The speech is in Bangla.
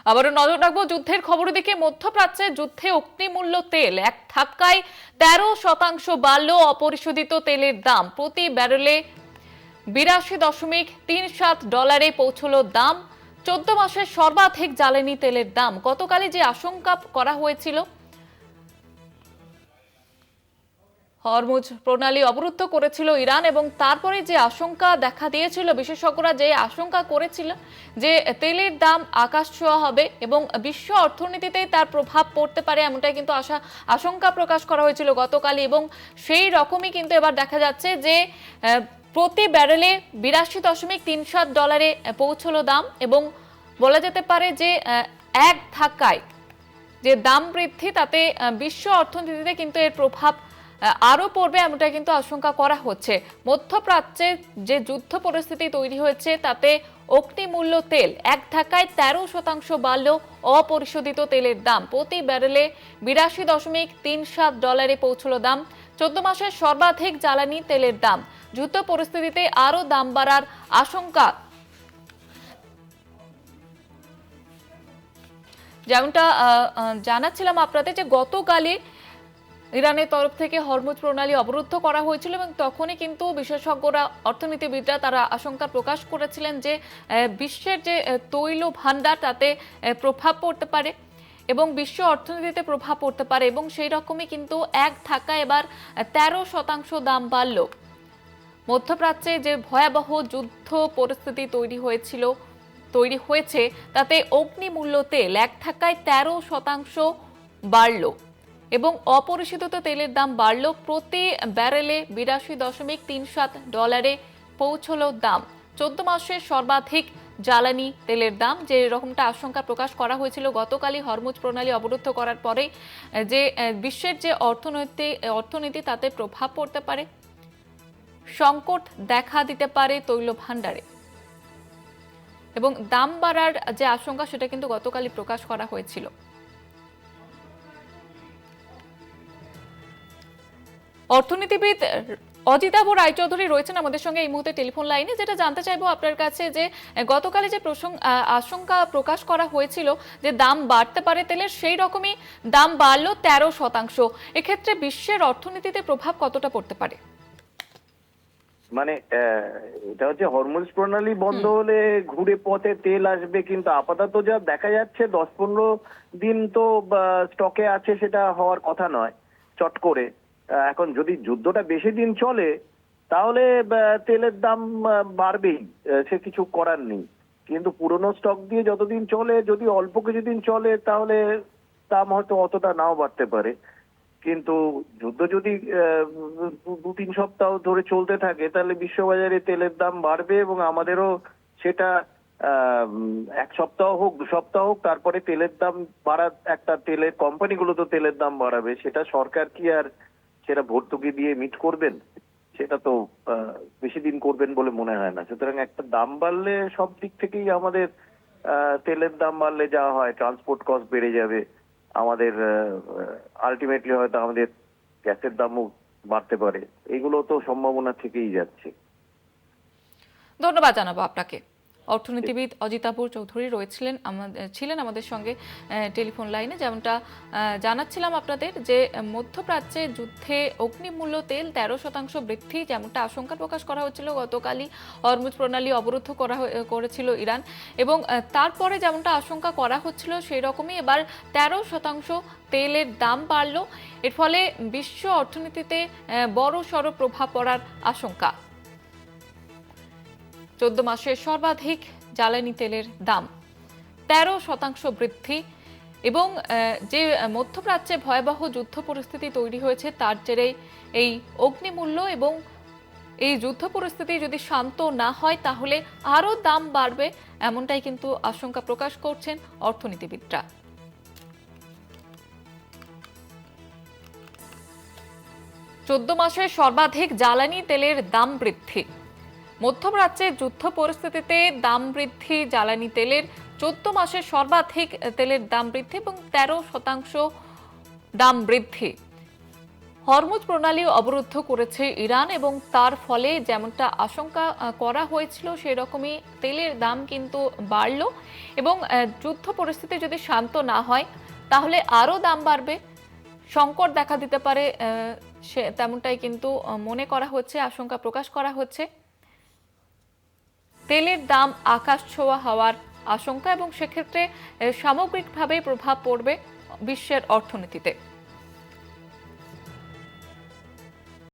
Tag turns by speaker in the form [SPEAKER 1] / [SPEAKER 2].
[SPEAKER 1] আবারও নজর রাখবো যুদ্ধের খবরের দিকে। মধ্যপ্রাচ্যে যুদ্ধে অগ্নিমূল্য তেল এক ধাক্কায় 13% বাড়ল। অপরিশোধিত তেলের দাম প্রতি ব্যারেলে $82.37 পৌঁছলো দাম। 14 মাসের সর্বাধিক জ্বালানি তেলের দাম। গতকালই যে আশঙ্কা করা হয়েছিল হরমুজ প্রণালী অবরুদ্ধ করেছিল ইরান, এবং তারপরে যে আশঙ্কা দেখা দিয়েছিল, বিশেষজ্ঞরা যে আশঙ্কা করেছিল যে তেলের দাম আকাশ ছোঁয়া হবে এবং বিশ্ব অর্থনীতিতে তার প্রভাব পড়তে পারে, এমনটাই কিন্তু আশঙ্কা প্রকাশ করা হয়েছিল গতকালই। এবং সেই রকমই কিন্তু এবার দেখা যাচ্ছে যে প্রতি ব্যারেলে $82.37 পৌঁছলো দাম, এবং বলা যেতে পারে যে এক ধাক্কায় যে দাম বৃদ্ধি, তাতে বিশ্ব অর্থনীতিতে কিন্তু এর প্রভাব আরো পড়বে, এমনটা কিন্তু আশঙ্কা করা হচ্ছে। মধ্যপ্রাচ্যে যে যুদ্ধ পরিস্থিতি তৈরি হয়েছে, তাতে অগ্নিমূল্য তেল এক ধাক্কায় 13% বাড়ল। অপরিশোধিত তেলের দাম প্রতি ব্যারেলে $82.37 পৌঁছলো দাম। 14 মাসের সর্বাধিক জ্বালানি তেলের দাম। যুদ্ধ পরিস্থিতিতে আরো দাম বাড়ার আশঙ্কা, যেমনটা জানাচ্ছিলাম আপনাদের যে গতকালই ইরানের তরফ থেকে হরমুজ প্রণালী অবরুদ্ধ করা হয়েছিল, এবং তখনই কিন্তু বিশেষজ্ঞরা, অর্থনীতিবিদরা তারা আশঙ্কা প্রকাশ করেছিলেন যে বিশ্বের যে তৈল ভান্ডার, তাতে প্রভাব পড়তে পারে এবং বিশ্ব অর্থনীতিতে প্রভাব পড়তে পারে, এবং সেই রকমই কিন্তু এক ধাক্কায় এবার 13% দাম বাড়ল। মধ্যপ্রাচ্যে যে ভয়াবহ যুদ্ধ পরিস্থিতি তৈরি হয়েছে, তাতে অগ্নিমূল্য তেল এক ধাক্কায় 13% বাড়ল, এবং অপরিশোধিত তেলের দাম বাড়ল। প্রতি ব্যারেলে $82.37 পৌঁছলো দাম। 14 মাসের সর্বাধিক জ্বালানি তেলের দাম, যে রকমটা আশঙ্কা প্রকাশ করা হয়েছিল গতকালই হরমুজ প্রণালী অবরুদ্ধ করার পরে, যে বিশ্বের যে অর্থনীতি তাতে প্রভাব পড়তে পারে, সংকট দেখা দিতে পারে তৈল ভান্ডারে, এবং দাম বাড়ার যে আশঙ্কা সেটা কিন্তু গতকালই প্রকাশ করা হয়েছিল। অর্থনীতিবিদ অজিতাভ রায়চৌধুরী রয়েছেন আমাদের সঙ্গে এই মুহূর্তে টেলিফোন লাইনে। যেটা জানতে চাইবো আপনার কাছে, যে গতকালই যে আশঙ্কা প্রকাশ করা হয়েছিল যে দাম বাড়তে পারে তেলের, সেই রকমই দাম বাড়লো 13%। এক্ষেত্রে বিশ্বের অর্থনীতিতে প্রভাব কতটা পড়তে পারে?
[SPEAKER 2] মানে এটা হচ্ছে হরমুজ প্রণালী বন্ধ হলে ঘুরে পথে তেল আসবে, কিন্তু আপাতত যা দেখা যাচ্ছে 10-15 দিন তো স্টকে আছে, সেটা হওয়ার কথা নয় চট করে। এখন যদি যুদ্ধটা বেশি দিন চলে তাহলে তেলের দাম বাড়বেই, সে কিছু করার নেই। কিন্তু পুরনো স্টক দিয়ে যতদিন চলে, যদি অল্প কিছুদিন চলে, তাহলে দাম হয়তো অতটা নাও বাড়তে পারে। কিন্তু যুদ্ধ যদি 2-3 সপ্তাহ ধরে চলতে থাকে, তাহলে বিশ্ববাজারে তেলের দাম বাড়বে, এবং আমাদেরও সেটা 1 সপ্তাহ হোক 2 সপ্তাহ হোক, তারপরে তেলের দাম বাড়া, একটা তেলের কোম্পানিগুলো তো তেলের দাম বাড়াবে, সেটা সরকার কি আর সেটা ভর্তুকি দিয়ে মিট করবেন? সেটা তো বেশি দিন করবেন বলে মনে হয় না। সুতরাং একটা দাম বাড়লে সব দিক থেকেই আমাদের, তেলের দাম বাড়লে যা হয়, ট্রান্সপোর্ট কস্ট বেড়ে যাবে, আমাদের আলটিমেটলি হয়তো আমাদের গ্যাসের দামও বাড়তে পারে। এগুলো তো সম্ভাবনা থেকেই যাচ্ছে।
[SPEAKER 1] ধন্যবাদ জানাবো আপনাকে। অর্থনীতিবিদ অজিতাভ চৌধুরী ছিলেন আমাদের সঙ্গে টেলিফোন লাইনে। যেমনটা জানাচ্ছিলাম আপনাদের, যে মধ্যপ্রাচ্যে যুদ্ধে অগ্নিমূল্য তেল 13% বৃদ্ধি, যেমনটা আশঙ্কা প্রকাশ করা হচ্ছিল গতকালই হরমুজ প্রণালী অবরুদ্ধ করেছিল ইরান, এবং তারপরে যেমনটা আশঙ্কা করা হচ্ছিল সেই রকমই এবার 13% তেলের দাম বাড়ল। এর ফলে বিশ্ব অর্থনীতিতে বড়সড় প্রভাব পড়ার আশঙ্কা। 14 মাসের সর্বাধিক জ্বালানি তেলের দাম 13% বৃদ্ধি, এবং যে মধ্যপ্রাচ্যে ভয়াবহ যুদ্ধ পরিস্থিতি তৈরি হয়েছে, তার জেরে এই অগ্নিমূল্য, এবং এই যুদ্ধ পরিস্থিতি যদি শান্ত না হয় তাহলে আরো দাম বাড়বে, এমনটাই কিন্তু আশঙ্কা প্রকাশ করছেন অর্থনীতিবিদরা। 14 মাসের সর্বাধিক জ্বালানি তেলের দাম বৃদ্ধি। মধ্যপ্রাচ্যে যুদ্ধ পরিস্থিতিতে দাম বৃদ্ধি জ্বালানি তেলের। 14 মাসের সর্বাধিক তেলের দাম বৃদ্ধি এবং 13% দাম বৃদ্ধি। হরমুজ প্রণালী অবরুদ্ধ করেছে ইরান এবং তার ফলে যেমনটা আশঙ্কা করা হয়েছিল সেই রকমই তেলের দাম কিন্তু বাড়লো এবং যুদ্ধ পরিস্থিতি যদি শান্ত না হয় তাহলে আরও দাম বাড়বে, সংকট দেখা দিতে পারে, সে তেমনটাই কিন্তু মনে করা হচ্ছে, আশঙ্কা প্রকাশ করা হচ্ছে। তেলের দাম আকাশ ছোঁয়া হওয়ার আশঙ্কা এবং সেক্ষেত্রে সামগ্রিকভাবে প্রভাব পড়বে বিশ্বের অর্থনীতিতে।